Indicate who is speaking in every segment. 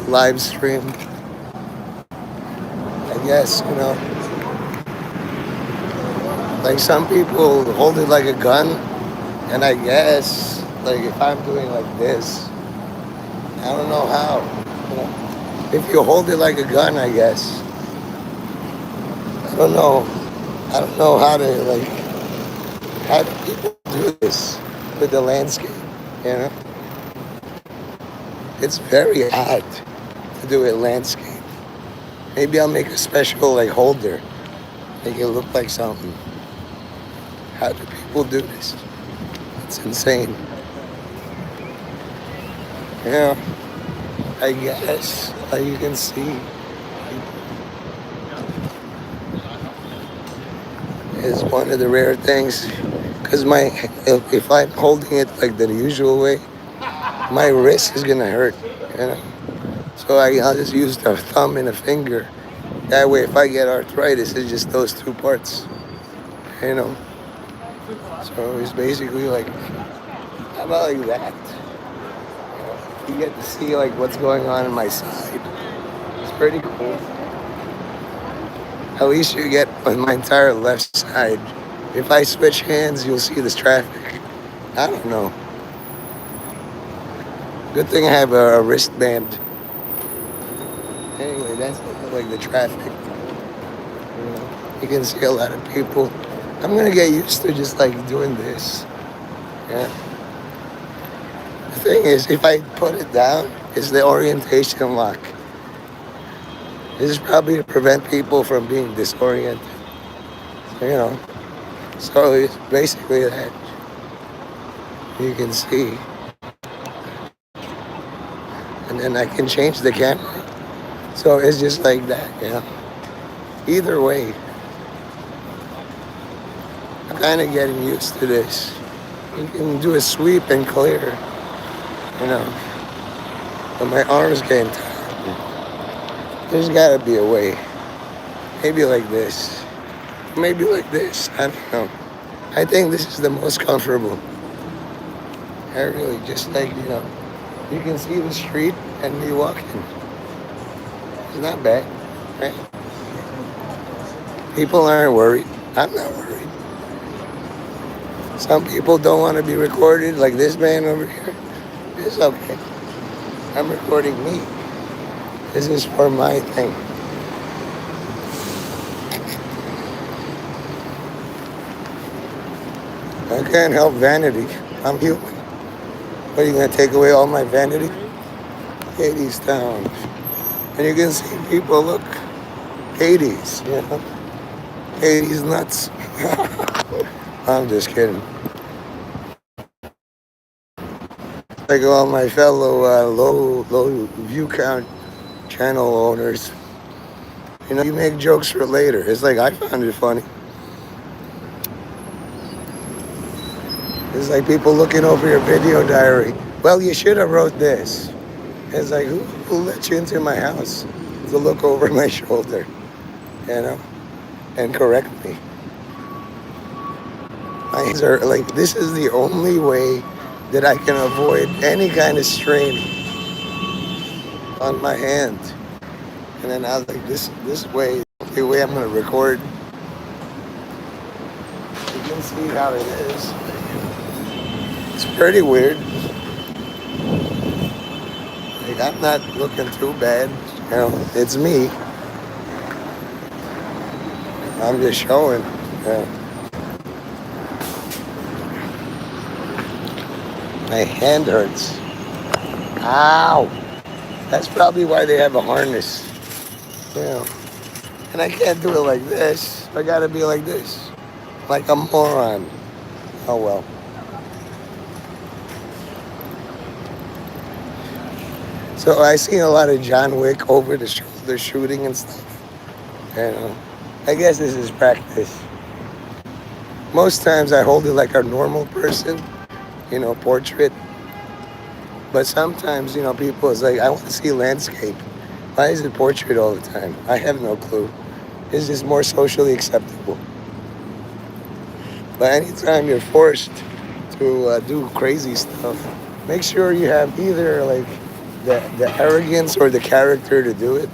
Speaker 1: live stream. I guess, like some people hold it like a gun, and I guess, like if I'm doing like this, I don't know how. You know, if you hold it like a gun, I guess. I don't know. I don't know how to like. How do people do this with the landscape? You know, it's very odd to do it landscape. Maybe I'll make a special like holder, make it look like something. How do people do this? It's insane. Yeah, I guess you can see is one of the rare things. Because if I'm holding it like the usual way, my wrist is gonna hurt. You know, so I'll just use the thumb and a finger. That way, if I get arthritis, it's just those two parts. You know, so it's basically like, how about like that? You get to see like what's going on my side. It's pretty cool. At least you get on my entire left side. If I switch hands, you'll see this traffic. I don't know. Good thing I have a wristband. Anyway, that's like the traffic. You can see a lot of people. I'm gonna get used to just like doing this. Yeah. The thing is, if I put it down, it's the orientation lock. This is probably to prevent people from being disoriented. You know. So it's basically that. You can see. And then I can change the camera. So it's just like that. Either way, I'm kind of getting used to this. You can do a sweep and clear, but my arms getting tired. There's got to be a way. Maybe like this. Maybe like this. I don't know. I think this is the most comfortable. I really just like, you can see the street and me walking. It's not bad, right? People aren't worried. I'm not worried. Some people don't want to be recorded, like this man over here. It's okay. I'm recording me. This is for my thing. I can't help vanity. I'm human. What, are you going to take away all my vanity? Hades town. And you can see people, look, Hades, Hades nuts. I'm just kidding. Like all my fellow low view count channel owners, you make jokes for later. It's like, I found it funny. It's like people looking over your video diary. Well, you should have wrote this. It's like, who let you into my house to look over my shoulder, and correct me? My hands are like, this is the only way that I can avoid any kind of strain on my hand. And then I was like, this way, the way I'm gonna record. You can see how it is. It's pretty weird. Like, I'm not looking too bad. It's me. I'm just showing. My hand hurts. Ow! That's probably why they have a harness. And I can't do it like this. I gotta be like this. Like a moron. Oh well. So I seen a lot of John Wick over the shoulder shooting and stuff. I guess this is practice. Most times I hold it like a normal person, portrait. But sometimes, people is like, I want to see landscape. Why is it portrait all the time? I have no clue. It's just more socially acceptable. But anytime you're forced to do crazy stuff, make sure you have either like the arrogance or the character to do it.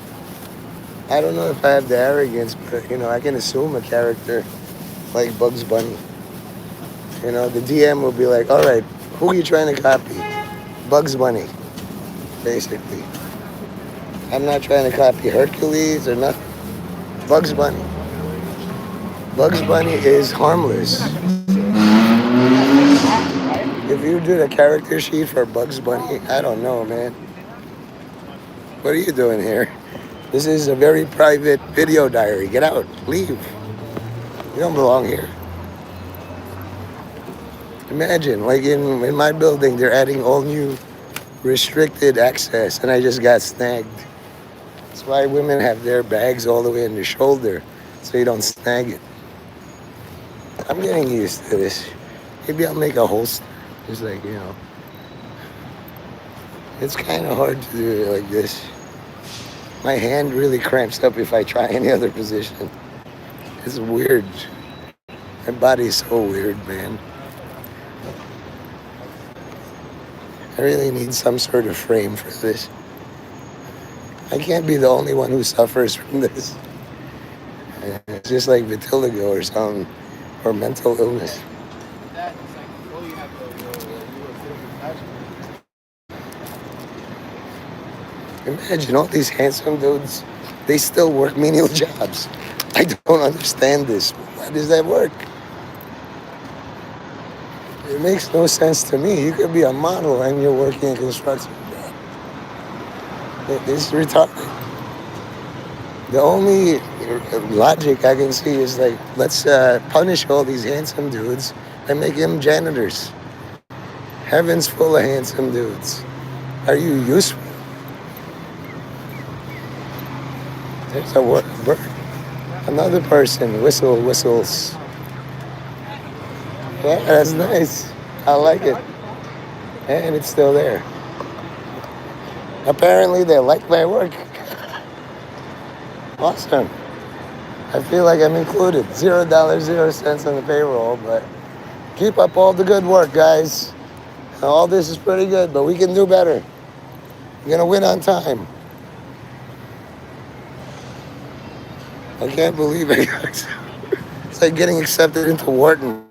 Speaker 1: I don't know if I have the arrogance, but I can assume a character like Bugs Bunny. The DM will be like, all right, who are you trying to copy? Bugs Bunny, basically. I'm not trying to copy Hercules or nothing. Bugs Bunny. Bugs Bunny is harmless. If you did a character sheet for Bugs Bunny, I don't know, man. What are you doing here? This is a very private video diary. Get out. Leave. You don't belong here. Imagine, like in my building, they're adding all new restricted access, and I just got snagged. That's why women have their bags all the way in their shoulder, so you don't snag it. I'm getting used to this. Maybe I'll make a holster. It's like, it's kind of hard to do it like this. My hand really cramps up if I try any other position. It's weird. My body's so weird, man. I really need some sort of frame for this. I can't be the only one who suffers from this. It's just like vitiligo or something, or mental illness. Imagine all these handsome dudes, they still work menial jobs. I don't understand this. Why does that work? It makes no sense to me. You could be a model and you're working in construction. It's retarded. The only logic I can see is like, let's punish all these handsome dudes and make them janitors. Heaven's full of handsome dudes. Are you useful? There's a bird. Another person whistles. Yeah, that's nice. I like it. And it's still there. Apparently they like my work. Awesome. I feel like I'm included. $0, 0 cents on the payroll, but keep up all the good work, guys. All this is pretty good, but we can do better. We're gonna win on time. I can't believe it. It's like getting accepted into Wharton.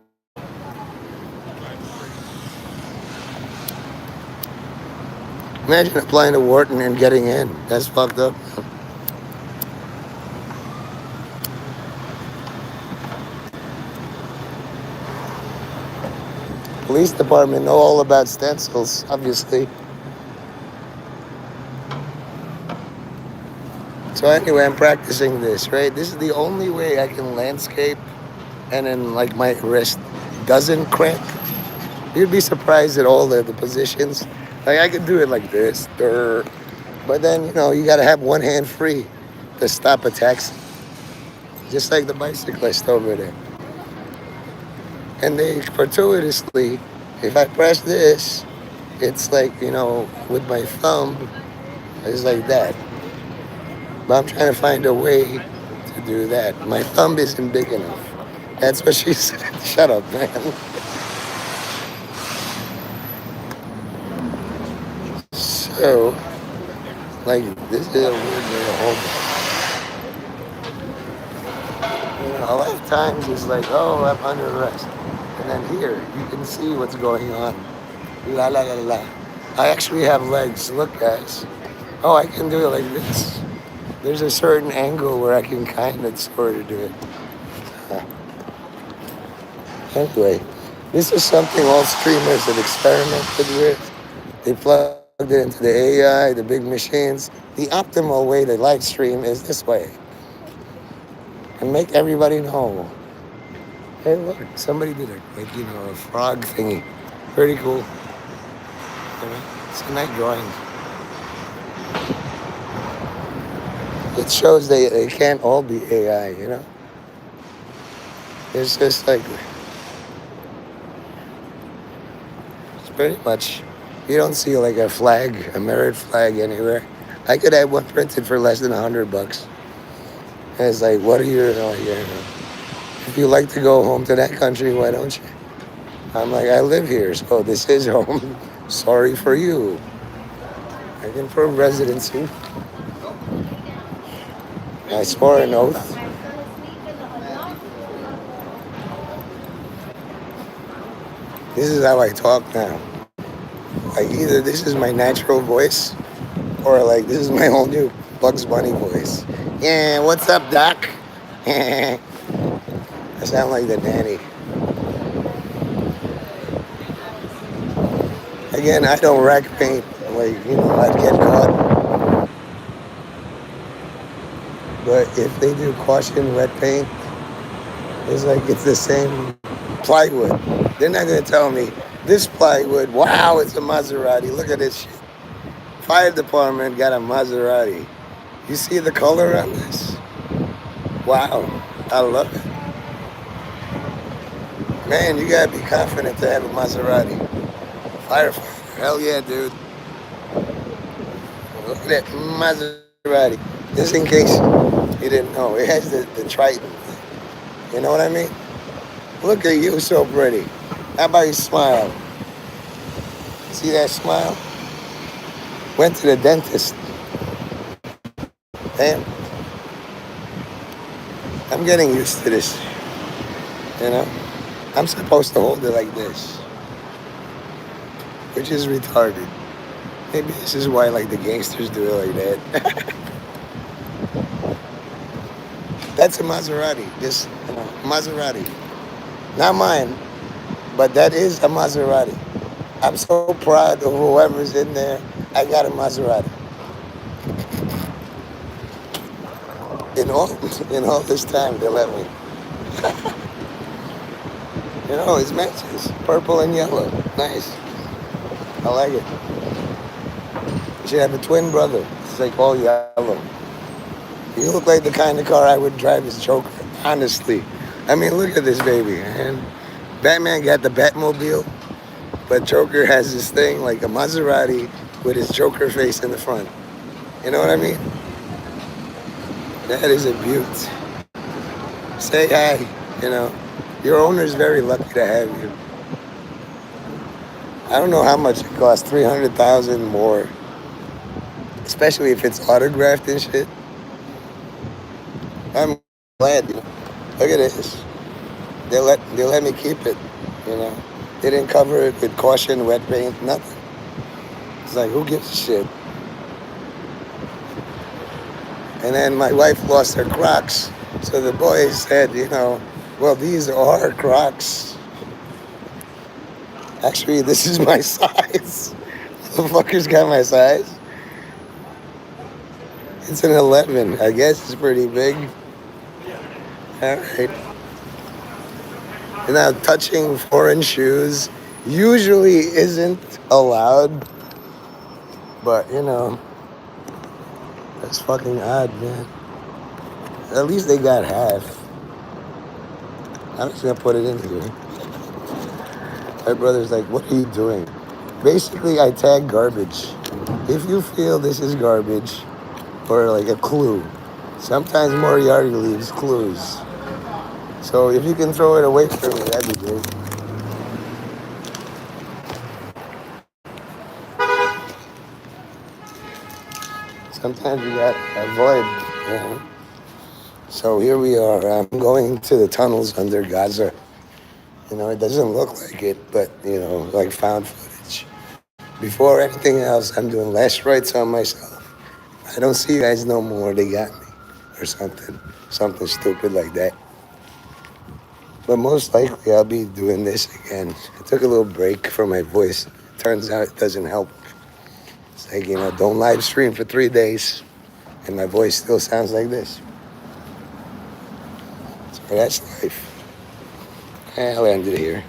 Speaker 1: Imagine applying to Wharton and getting in. That's fucked up. Police department know all about stencils, obviously. So anyway, I'm practicing this, right? This is the only way I can landscape and then like my wrist doesn't cramp. You'd be surprised at all the positions. Like I could do it like this, but then, you gotta have one hand free to stop a taxi. Just like the bicyclist over there. And they fortuitously, if I press this, it's like, with my thumb, it's like that. But I'm trying to find a way to do that. My thumb isn't big enough. That's what she said. Shut up, man. So, like, this is a weird way to hold it. A lot of times it's like, oh, I'm under arrest. And then here, you can see what's going on. La la la la. I actually have legs. Look, guys. Oh, I can do it like this. There's a certain angle where I can kind of sort of do it. Anyway, this is something all streamers have experimented with. They plugged it into the AI, the big machines. The optimal way to live stream is this way. And make everybody know. Hey, look, somebody did a frog thingy. Pretty cool. It's a nice drawing. It shows they can't all be AI, It's just like, it's pretty much, you don't see like a flag, a merit flag anywhere. I could have one printed for less than $100. And it's like, what are your, if you like to go home to that country, why don't you? I'm like, I live here, so this is home. Sorry for you. I can prove residency. I swore an oath. This is how I talk now. Like either this is my natural voice or like this is my whole new Bugs Bunny voice. Yeah, what's up, Doc? I sound like the nanny. Again, I don't rack paint. Like, I'd get caught. But if they do caution wet paint, it's like it's the same plywood. They're not gonna tell me this plywood, wow, it's a Maserati. Look at this shit. Fire department got a Maserati. You see the color on this? Wow, I love it. Man, you gotta be confident to have a Maserati. Firefighter, hell yeah, dude. Look at that Maserati. Just in case you didn't know, it has the Triton thing. You know what I mean? Look at you, so pretty. How about you smile? See that smile? Went to the dentist. Damn. I'm getting used to this. You know? I'm supposed to hold it like this, which is retarded. Maybe this is why like the gangsters do it like that. That's a Maserati. This Maserati. Not mine, but that is a Maserati. I'm so proud of whoever's in there. I got a Maserati. In all in all this time they let me. It matches. Purple and yellow. Nice. I like it. You should have a twin brother. It's like all yellow. You look like the kind of car I would drive as Joker, honestly. I mean, look at this baby, man. Batman got the Batmobile, but Joker has this thing like a Maserati with his Joker face in the front. You know what I mean? That is a beaut. Say hi, Your owner's very lucky to have you. I don't know how much it costs, 300,000 more. Especially if it's autographed and shit. I'm glad, Look at this. They let me keep it, They didn't cover it with caution, wet paint, nothing. It's like, who gives a shit? And then my wife lost her Crocs. So the boys said, well, these are Crocs. Actually, this is my size. The fucker's got my size. It's an 11. I guess it's pretty big. All right. Now, touching foreign shoes usually isn't allowed. But, that's fucking odd, man. At least they got half. I'm just gonna put it in here. My brother's like, what are you doing? Basically, I tag garbage. If you feel this is garbage, or like a clue, sometimes Moriarty leaves clues. So if you can throw it away from me, that'd be great. Sometimes you gotta avoid, So here we are. I'm going to the tunnels under Gaza. It doesn't look like it, but, like found footage. Before anything else, I'm doing last rites on myself. I don't see you guys no more. They got me. Or something. Something stupid like that. But most likely, I'll be doing this again. I took a little break from my voice. Turns out it doesn't help. It's like, don't live stream for 3 days. And my voice still sounds like this. So that's life. I'll end it here.